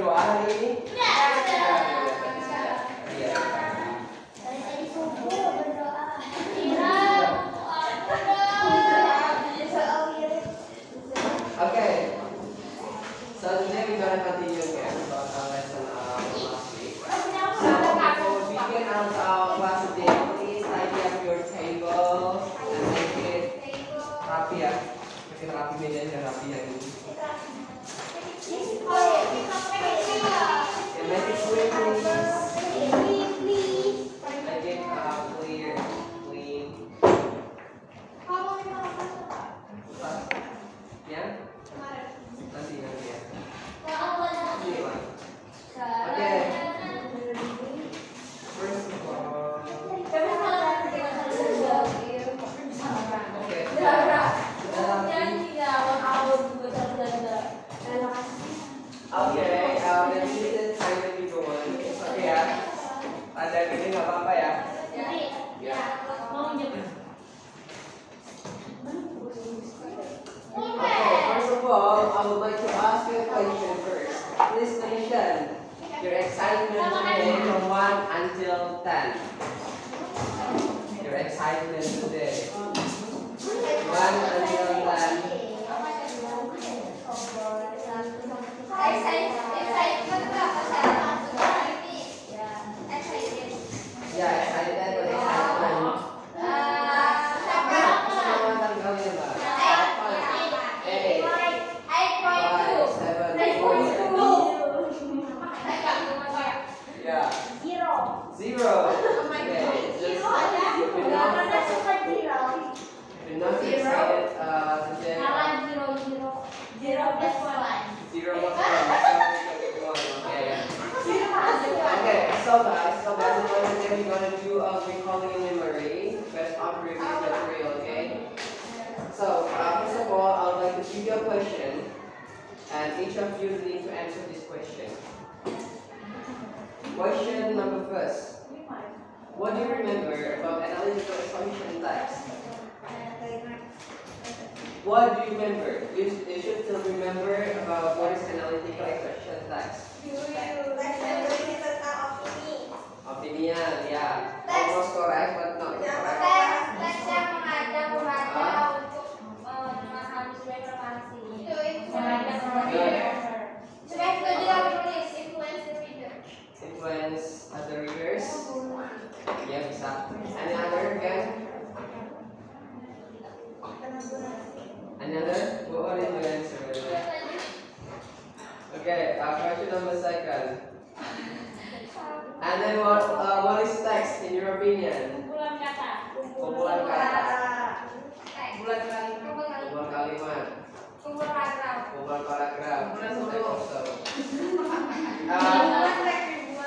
berdoa hari ini? Iya. Okay. So today we're gonna continue again about our lesson last week. So before we begin our class today, please tidy up your table and make it rapi ya. Makin rapi bedanya dan rapi yang ini. And make it clear, please. Make it clear, clean. Ya? Nanti ya. Okay. First of all. Okay, then this is time that we go on. Okay ya. Ada gini nggak apa-apa ya? Ya. Okay, first of all, I would like to ask you a question first. Please mention your excitement today from 1 until 10. Your excitement today. 1 until 10. Ya, excited or excitement. Keselamatan kalian lah. 0. Okay, just we're not excited today. 0 plus 1. 0 plus 1. Okay, so guys, today we're gonna do recalling memory based on previous material. Okay. So first of all, I would like to give you a question, and each of you need to answer this question. Question number first. What do you remember about analytical exposition text? What do you remember? You should still remember about what is analytical exposition text. Opinion, yeah. Almost correct, but not correct. Teks yang mengajak pembaca untuk memahami sebuah informasi. Sudah setuju yang menulis influence the reader. Influence other readers. Ya bisa. Any other again? Another? What is the answer? Okay, question number second. And then what is text in your opinion? Kumpulan kata. Kumpulan kata. Kumpulan kalimat. Kumpulan paragraf. Kumpulan paragraf.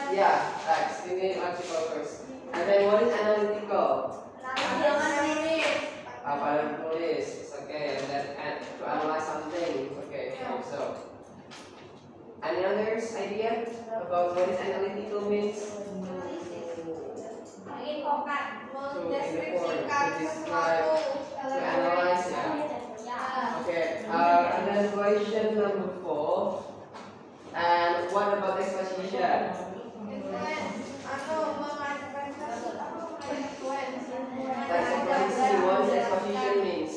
Yeah, text. Ini article first. And then what is analytical? Apa yang tulis? Okay, and then to analyze something. Okay, so. Any others idea about what is analytical means? Menginfokan, mendeskripsikan sesuatu, to analyze. Yeah. Okay. And then question number 4. And what about exposition? That's exposition. What does exposition means?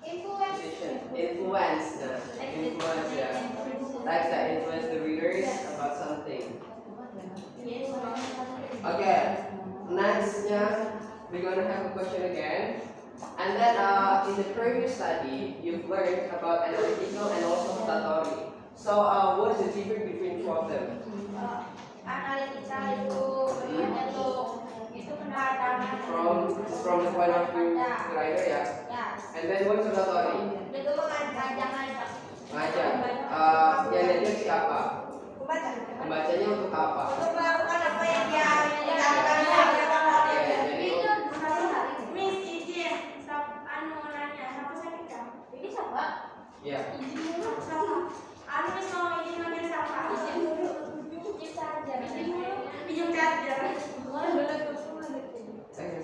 Influence. Influence, yeah. Text that influence the readers about something. Okay. Nextnya, we're gonna have a question again. And then in the previous study, you've learned about analytical and also statutory. So what is the difference between two of them? Analytical itu pendapatan. From the point of view the writer, ya. And then what is statutory? Itu mengajak. Ngajak. Yang diajak siapa? Pembacanya untuk apa? Untuk melakukan apa yang dia inginkan. Jadi Miss izin, nanya, siapa sakit kan? Ini siapa? ya. Izin dulu siapa? Miss mau izin manggil siapa? Izin dulu. Izin saja. Izin saja.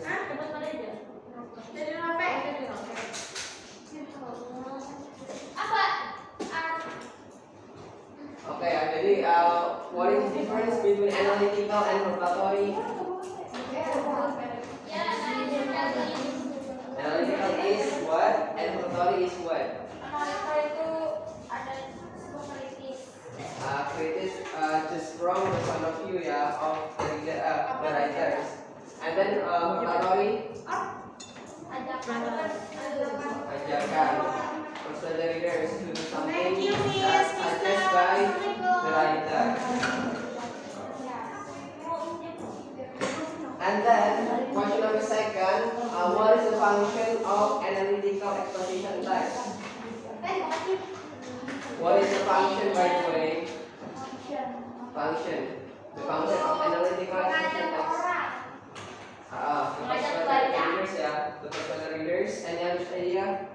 Hah? Cepat mana aja? Jadi apa? Apa? what is the difference between analytical and rotatory? Analytical is what? And rotatory is what? Kritis just from the point of view ya of the writers. And then rotatory ajarkan also the readers to do something that suggested by the writer. And then question number second, what is the function of analytical exposition text? What is the function, by the way? Function. The function of analytical exposition text. Readers ya, untuk readers. Any other idea?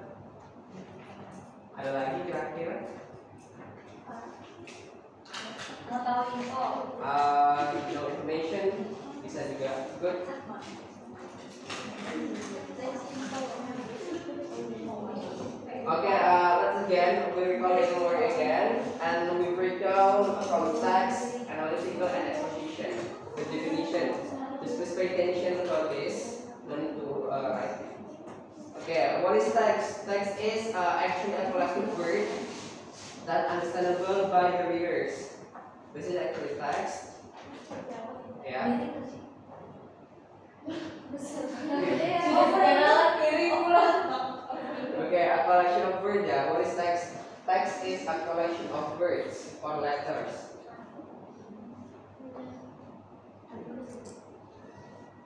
Ada lagi kira-kira? Mau tahu info? No information bisa juga. Good. Okay, let's again, we recall it over again, and we break down from text, analytical, and exposition. The definition. Just please pay attention about this. No need to write it. Okay, what is text? Text is actually a collective word that understandable by the readers. This is actually text. Yeah. Okay, a collection of words. Yeah. What is text? Text is a collection of words or letters.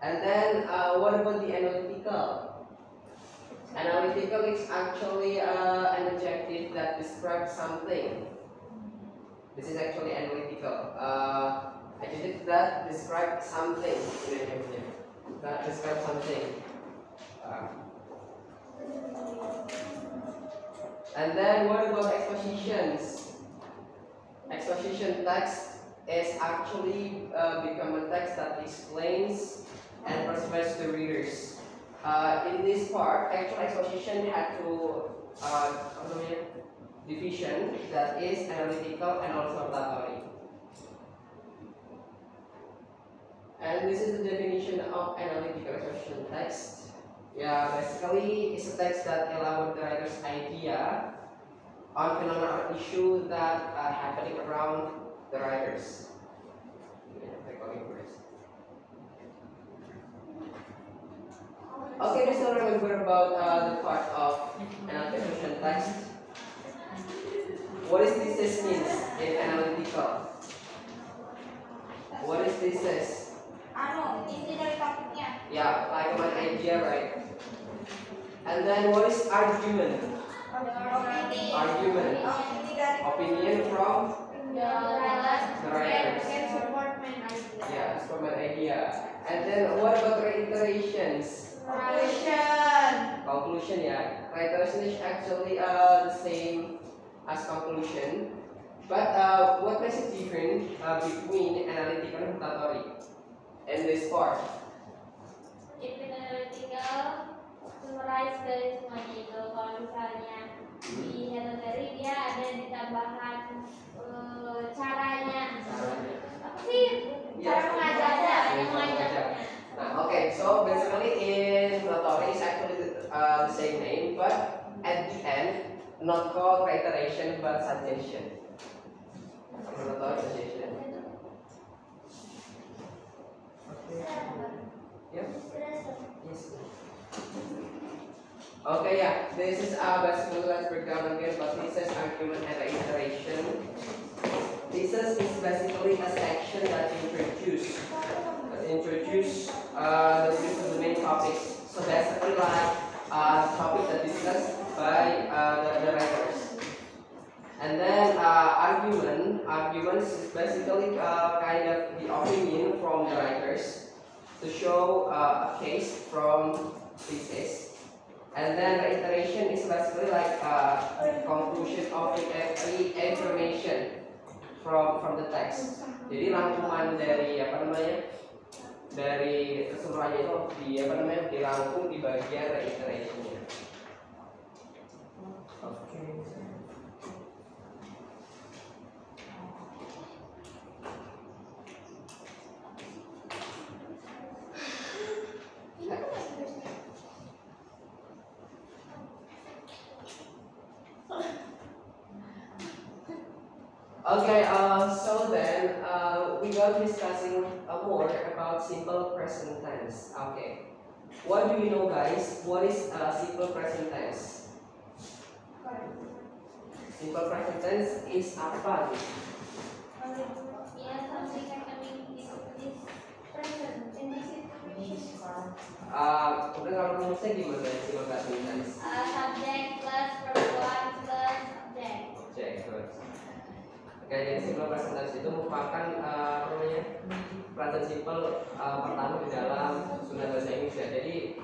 And then, what about the analytical? Analytical is actually an adjective that describes something. This is actually analytical. Adjective that describes something. That describes something. And then what about expositions? Exposition text is actually become a text that explains and persuades the readers. In this part, actual exposition had to division that is analytical and also rotatory. And this is the definition of analytical exposition text. Yeah, basically it's a text that allows the writer's idea on phenomena or issue that are happening around the writers. Okay, we still remember about the part of analytical exposition text. What is thesis means in analytical? What is thesis? Isi dari topiknya. Yeah, like one idea, right? And then what is argument? Argument. Opinion from the writers. Yeah, it's from an idea. And then what about reiterations? Conclusion, yeah. Reiteration is actually the same as conclusion. But what makes it different between analytical and rotatory in this part? If in analytical, summarize dari semuanya itu. Kalau misalnya di rotatory dia ada ditambahan caranya. Apa sih? Cara mengajarnya. Okay, so basically in rotatory is actually the same name, but at the end not called reiteration but suggestion. Rotatory suggestion. Yep. Yes. Okay, yeah. This is basically, let's break down again. But thesis, argument, and reiteration. Thesis is basically a section that introduce the main topics. So basically, like topic that discussed by the writers. And then arguments is basically kind of the opinion from the writers to show a case from thesis. And then reiteration is basically like the conclusion of the information from the text. Jadi rangkuman dari dari keseluruhannya itu dirangkum di bagian reiterationnya. Okay, so then we go discussing more about simple present tense. Okay, what do you know, guys? What is simple present tense? Simple present tense is apa? Yeah, something happening in this present, in this situation. Udah kalau rumusnya gimana simple present tense? Subject plus verb plus object. Object, good. Oke, jadi simple present tense itu merupakan present simple pertama di dalam susunan bahasa Inggris ya. Jadi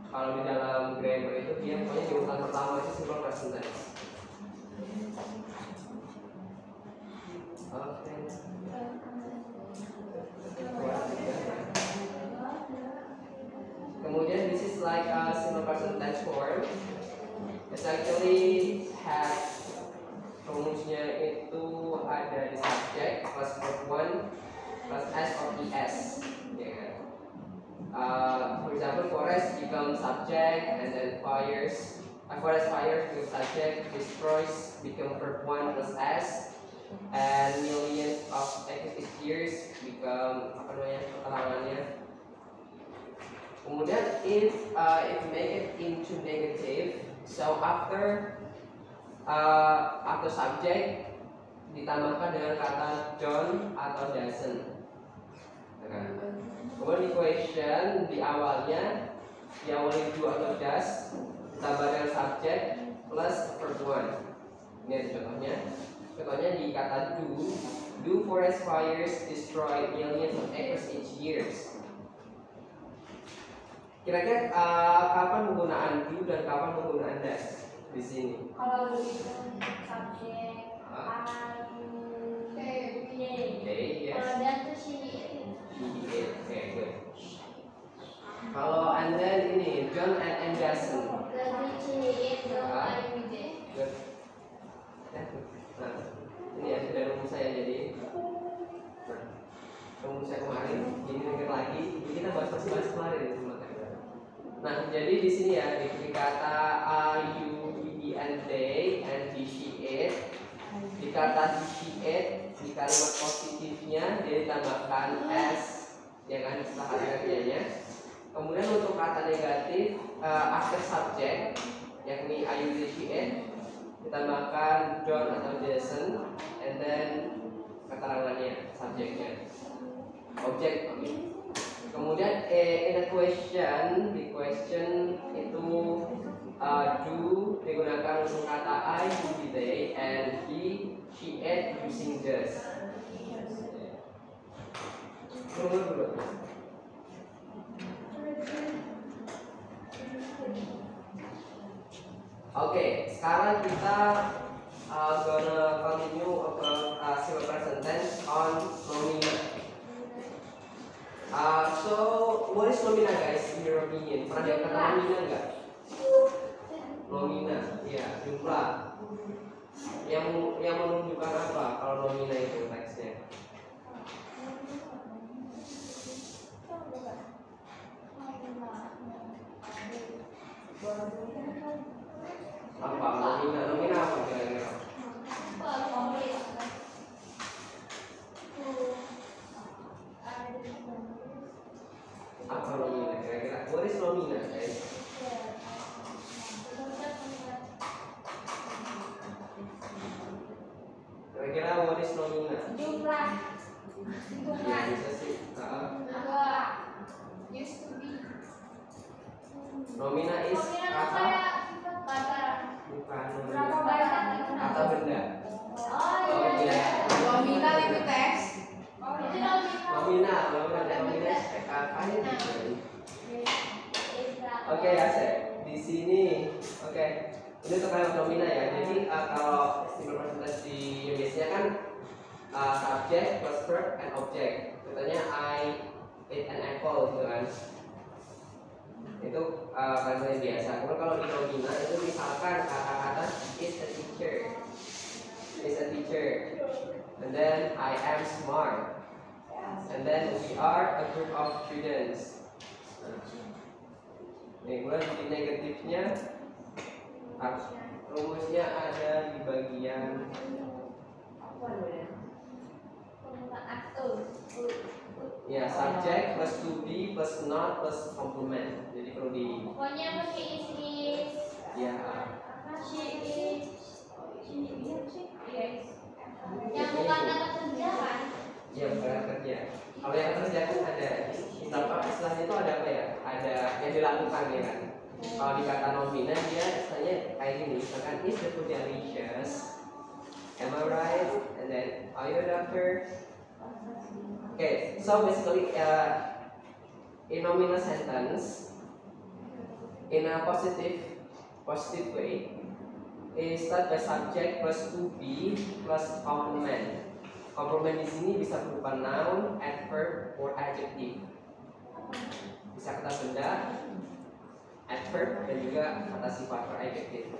kalau di dalam grammar itu dia pokoknya di urutan pertama itu simple present tense. Oke. Kemudian this is like a simple present tense form. It's actually has rumusnya itu ada di subject plus verb 1 plus s or es, ya kan? For example, forest becomes subject and then fires. Forest fires become subject, destroys become verb 1 plus s, and millions of years become apa namanya keterangannya. Kemudian if make it into negative, so after subject ditambahkan dengan kata John atau doesn't. Kemudian di question di awalnya diawali do atau does ditambah dengan subject plus verb 1. Ini ada contohnya. Contohnya di kata do forest fires destroy millions of acres each years. Kira-kira kapan penggunaan do dan kapan penggunaan does di sini? Kalau do itu subjek yes. Kalau does itu she it. Okay, good. Kalau and then ini John and doesn't. Berarti she it don't I with it. Good. Nah, ini ya sudah rumus saya jadi. Rumus saya kemarin, ini dengar lagi. Jadi kita bahas kemarin semua. Nah, jadi di sini ya di kata you, he, and they, and he, she, it. Di kata he, she, it, di kalimat positifnya dia ditambahkan s, ya kan setelah kata kerjanya. Kemudian untuk kata negatif after subject, yakni I, you, they, she, it, ditambahkan John atau Jason, and then keterangannya, subjeknya, objek. Kemudian in a question, di question itu do digunakan untuk kata I, he, they, and he, she, it using does. Oke, sekarang kita gonna continue about simple present tense on nomina. So what is nomina, guys, in your opinion? Pernah dengar kata nomina nggak? Nomina, ya jumlah. Yang menunjukkan apa kalau nomina itu teksnya? Apa nomina apa kira-kira? Apa nomina kira-kira? What is nomina, guys? Kira-kira what is nomina? Jumlah. Ya, bisa sih. Used to be. Nomina is kata bukan Berapa banyak? kata benda. Oh iya. Nomina itu teks. Itu nomina. Nomina kakaknya gitu. Oke ya, saya di sini. Oke, ini untuk kalimat nomina ya. Jadi kalau simple present tense di biasanya kan subject plus verb and object. Contohnya I eat an apple gitu kan. Itu kalimat yang biasa. Kemudian kalau di nomina itu misalkan kata-kata is a teacher, and then I am smart, and then we are a group of students. Kemudian di negatifnya rumusnya ada di bagian subject plus to be plus not plus complement. Jadi perlu di. Pokoknya pakai is. Ya. She is. Yes. Yang bukan kata kerja kan? Ya bukan kata kerja. Kalau yang kerja kan ada istilahnya itu ada apa ya? Ada yang dilakukan ya kan. Kalau di kata nominal dia istilahnya kayak gini, misalkan is the food delicious? Am I right? And then are you a doctor? Okay, so basically in nominal sentence in a positive way is start by subject plus to be plus complement. Complement di sini bisa berupa noun, adverb, or adjective. Bisa kata benda, adverb, dan juga kata sifat or adjective.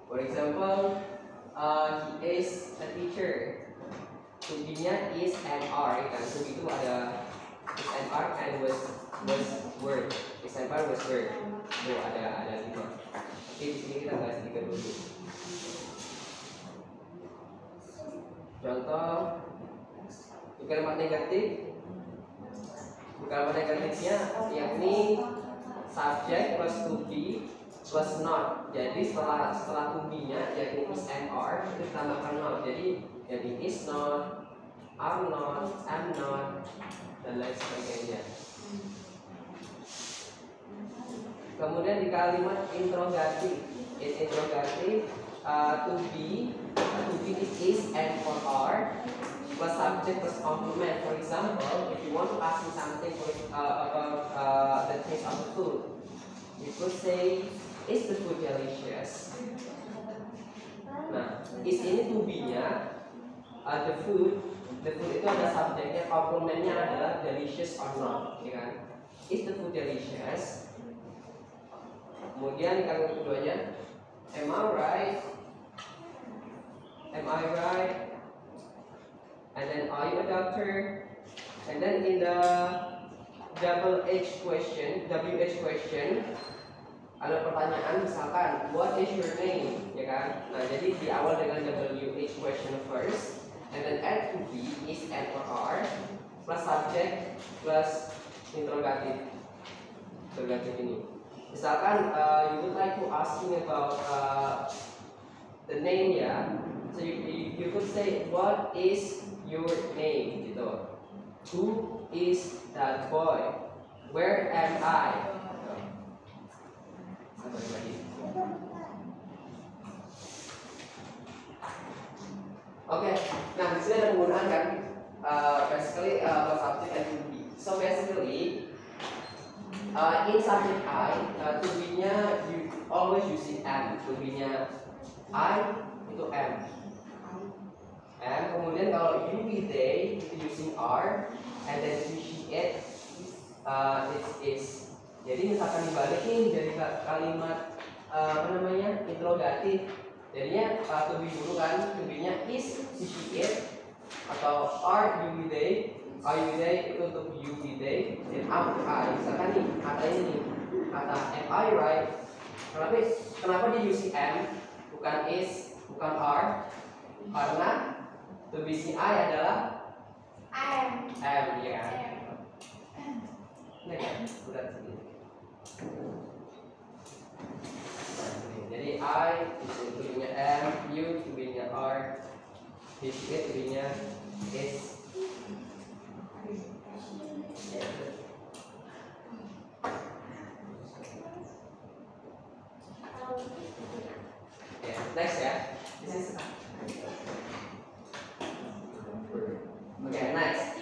For example, he is a teacher. To be-nya is and are, kan? So itu ada is and are and was word. Is and are was word. Tuh ada 5. Oke, di sini kita bahas 3 dulu. Contoh kalimat negatif. Kalimat negatifnya yakni subject plus to be plus not. Jadi setelah to be-nya yakni is and are itu ditambahkan not. Jadi is not, are not, am not, dan lain sebagainya. Kemudian di kalimat interrogatif, to be is and or are plus subject plus complement. For example, if you want to ask me something about the taste of the food, you could say, is the food delicious? Nah, is ini to be-nya, the food itu ada subjeknya, complementnya adalah delicious or not, ya kan? Is the food delicious? Kemudian kalimat keduanya, am I right? Am I right? And then are you a doctor? And then in the WH question, ada pertanyaan misalkan what is your name, ya kan? Nah, jadi di awal dengan WH question first, and then add to be is and or are plus subject plus interrogative ini. Misalkan you would like to ask me about the name, ya. So you could say what is your name, gitu. Who is that boy? Where am I? Oke, nah di sini ada penggunaan kan, basically subject and to be. So basically in subject I, to be-nya you always using am. To be-nya I itu am. And kemudian kalau you be they itu using are, and then you she it is. Jadi misalkan dibalikin dari kalimat interrogatif, jadinya to be dulu kan, to be-nya is she it, atau are you be they itu untuk you be they, dan am I. Misalkan nih kata ini nih, kata am I right, kenapa dia using am bukan is bukan are? Karena to be si I adalah am, ya kan? Ini kan udah segini. Jadi I itu to-be-nya am, you to-be-nya are, he it to-be-nya is. Next ya. This is okay, next.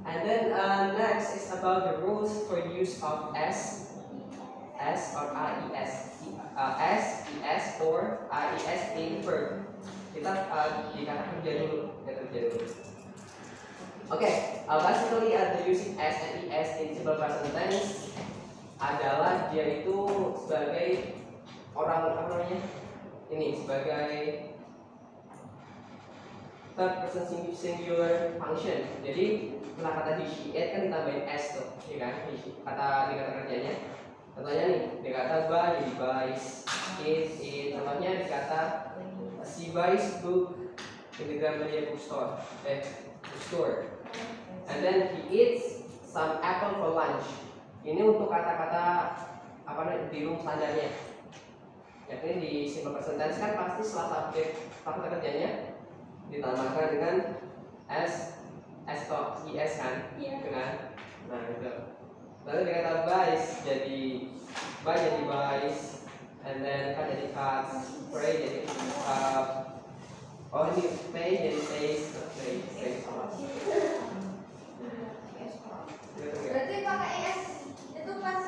And then next is about the rules for use of S or IES. S or IES in verb. Kita di kata kerja dulu. Okay, basically the using S and ES in simple present tense adalah dia itu sebagai orang sebagai third person singular function. Jadi setelah kata he she it kan ditambahin S tuh, ya kan? Kata di kata kerjanya. Contohnya nih, di kata buy jadi buys, it. Contohnya di kata she buys book, in the Gramedia bookstore. Bookstore. And then he eats some apple for lunch. Ini untuk kata-kata apa namanya di room standarnya. Ya, ini di simple present tense kan pasti setelah subjek kata kerjanya ditambahkan dengan s atau es kan, gitu kan. Nah itu. Lalu dikata buys jadi buys, and then cut jadi cuts, pray jadi oh ini pay jadi pays, pay sama. Berarti pakai es itu pas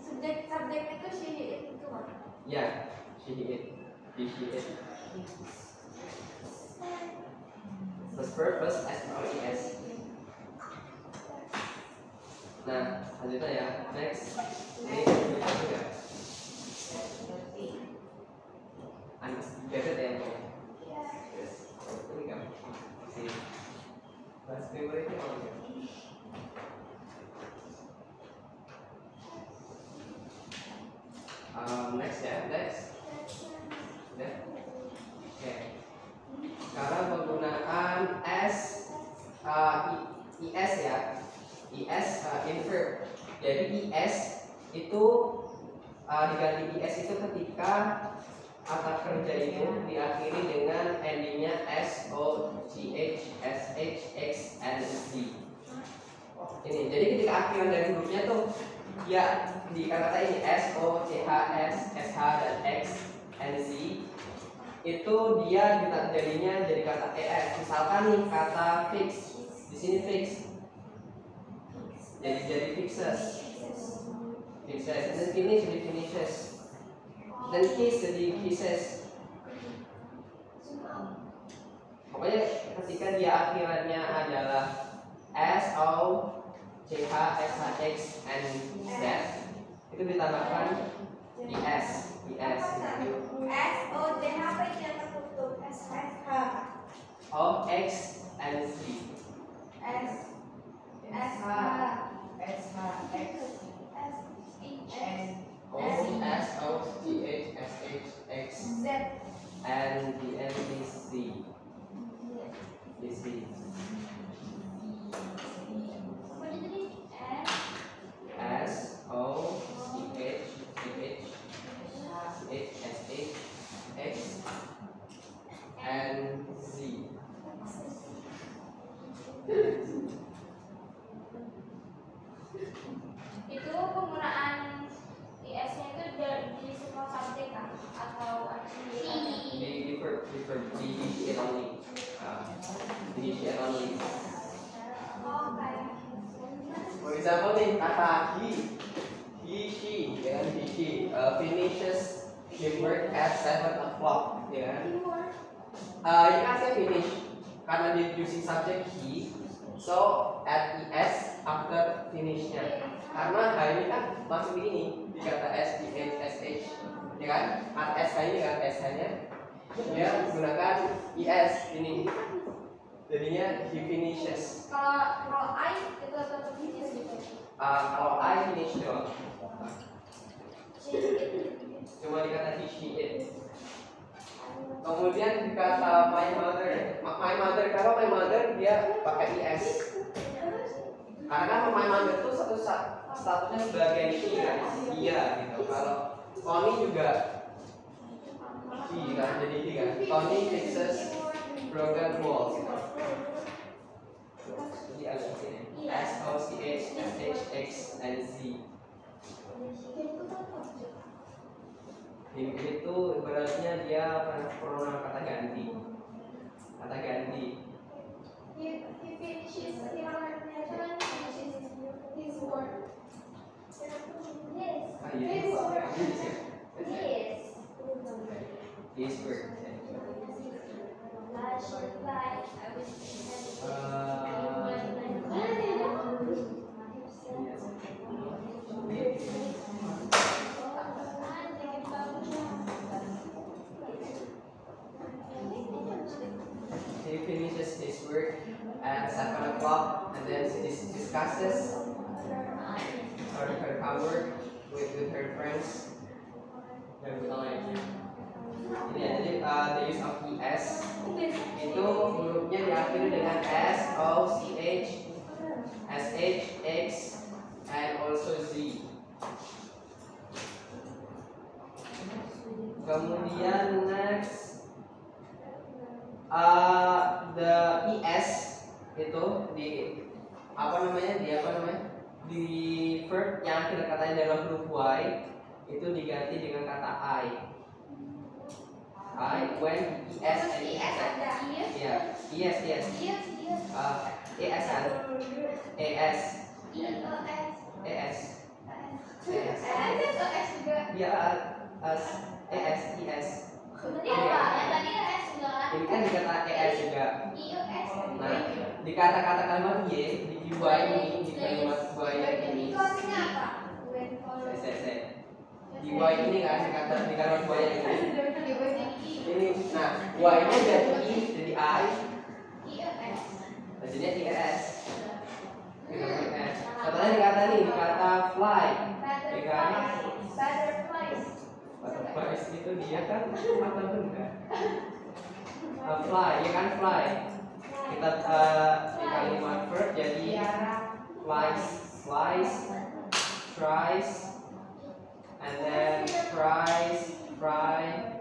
subjek itu she itu kan? Ya, she it. First purpose S-O-E-S. Nah, lanjutnya ya. Next. Ini kita juga. Get it ya? Yes. Ini kan. See. Bahasa favorite apa ya? Next ya, next. Ya. Oke. Sekarang penggunaan IS ya. IS in verb. Jadi IS itu diganti IS itu ketika kata kerja itu diakhiri dengan endingnya SOCH, SH, X, and Z. Ini. Jadi ketika akhiran dari hurufnya tuh ya di kata-kata ini S, O, C, H, S, SH, dan X, and Z itu dia jadinya jadi kata ES. Misalkan nih kata fix, di sini fix, jadi fixes, and then finish jadi finishes, dan kiss jadi kisses. Pokoknya ketika dia akhirannya adalah S, O, C, H, S, H, X, and Z itu ditambahkan IS. S, O, J, H apa yang tertutup? S, H, O, X, and Z. S, H, X, O, S, O, T, H, S, H, X, Z, and the end is Z. Is Z. S, O, C, H, T, H, H, S, H, X, and Z. Itu penggunaan IS-nya itu di semua subjek kan? Atau ada sendiri? Di initiate only. Initiate only. Oh, kayak For example nih kata he, she, ya kan he, she finishes his work at 7 o'clock, ya kan? Ini kan saya finish karena di using subject he, so at es after finishnya. Karena H ini kan masuk di ini di kata S, D, H, S, H, ya kan? At S ini kan S nya dia menggunakan IS ini. Jadinya he finishes. kalau I itu tetap finish gitu. Kalau I finish doang. Cuma dikata he, she, it. Kemudian dikata my mother, kalau my mother dia pakai IS. Karena kan my mother itu statusnya sebagai she kan, dia gitu. Kalau Tony juga he kan, jadi he kan. Tony fixes broken walls gitu. Jadi agak sini. S, O, C, H, S, H, X, and Z. Him itu ibaratnya dia pronoun kata ganti. Kata ganti. He finishes his work. Yes. His work. Yes. His work. He finishes his work at 7 o'clock and then she discusses her homework with her friends. Ini ya, jadi the use of ES itu diakhiri dengan S, O, C, H, S, H, X, and also Z. Kemudian next the ES itu di di verb yang akhir katanya dalam huruf Y itu diganti dengan kata I when ES and ES ada ya ES ES kan ES ya ES ini kan di kata ES juga. Nah, di kata-kata kalimat Y di Y ini di kalimat Y ini di Y ini kan di kalimat Y ini nah Y nya jadi I jadi I jadinya ES katanya di kata ini di kata fly ya kan butterflies itu dia kan mata benda fly ya kan fly kita di kalimat verb jadi flies tries and then fries fry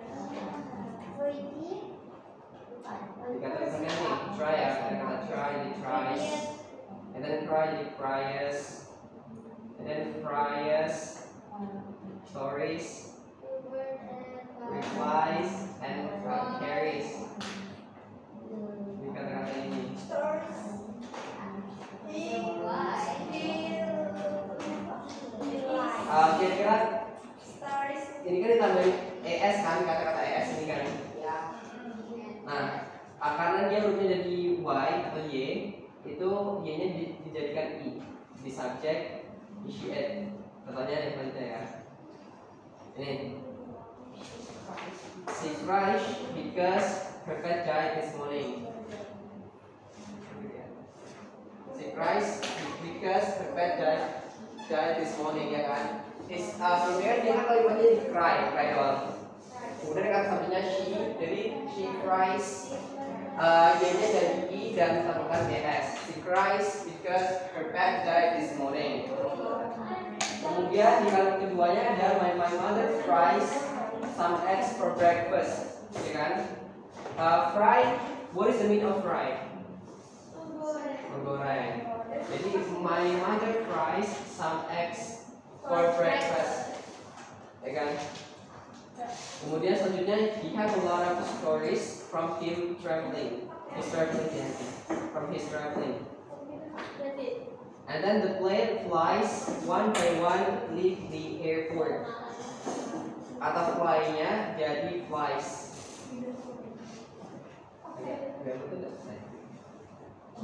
dikatakan nih try ya ada kata try di tries and then fry di fries and then fries stories replies and carries di kata-kata ini kira-kira ini kan ditambahin ES kan kata-kata ES ini kan nah karena dia hurufnya jadi Y atau Y itu Y nya dijadikan I di subjek issue it contohnya yang selanjutnya ya ini she cries because her cat died this morning. She cries because her cat died this morning ya kan. Sebenarnya dia kan kalimatnya di cry doang. Kemudian kata satunya she, jadi she cries. Y-nya jadi I dan tambahkan ES. She cries because her pet died this morning. Kemudian di kalimat keduanya ada my mother fries some eggs for breakfast, ya kan? Fry, what is the meaning of fry? Menggoreng. Jadi my mother fries some eggs for breakfast, ya kan? Kemudian selanjutnya he had a lot of stories from him traveling. From his traveling. And then the plane flies one by one leave the airport. Atau fly-nya jadi flies. Oke, udah selesai.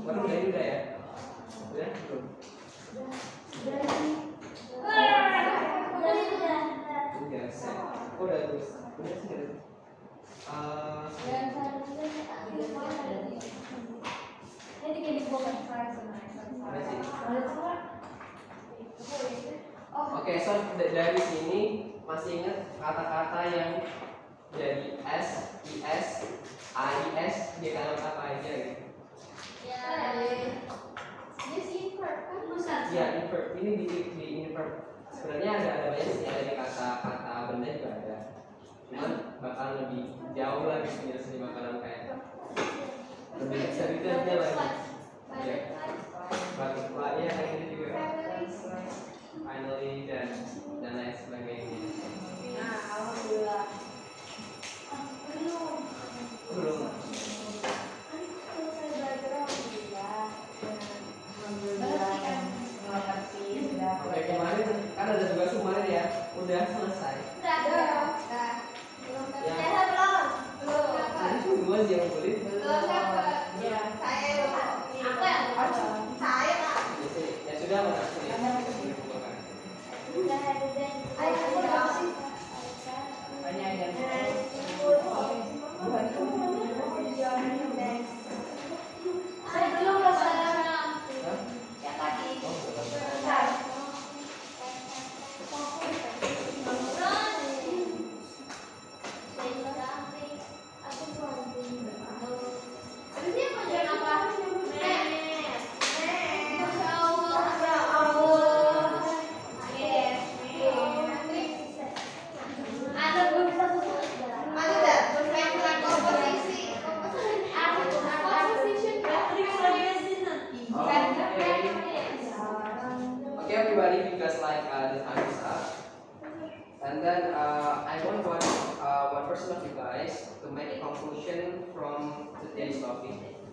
Baru udah ya? Udah belum? Udah selesai. Udah terus. Udah sih. Oke, so dari sini masih ingat kata-kata yang jadi S, IS, AIS di dalam apa aja gitu? Ya, invert. Ini di invert. Sebenarnya ada banyak sih, ada di kata-kata benda juga ada. Cuman bakal lebih jauh lagi penjelasannya bakalan kayak lebih detailnya lagi. Ya, butterfly ya kayak gitu juga. Finally dan lain sebagainya. Nah, alhamdulillah. Belum. Oke, kemarin kan ada tugas kemarin ya, udah selesai. Ini semua sih yang boleh. Ya sudah mana? Apa? copy.